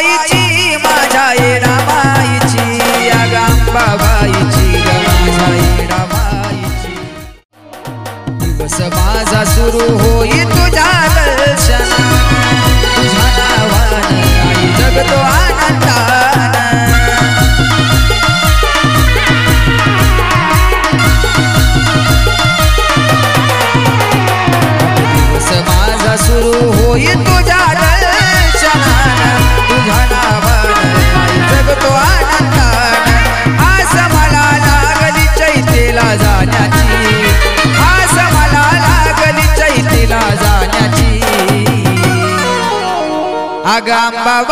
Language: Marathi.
येडाबाईची माझ्या येडाबाईची अगांबाबाईची माझ्या येडाबाईची दिवस माझा सुरू होई तुझ्या दर्शना तुझ्या नावानं आई जगतो आनंदानं दिवस माझा सुरू होई तुझ्या दर्शनानं तुझ्या नावानं आई जगतो आनंदानं आस मला लागली चैतेला जाण्याची आस मला लागली चैतेला जाण्याची अगांबाबाईची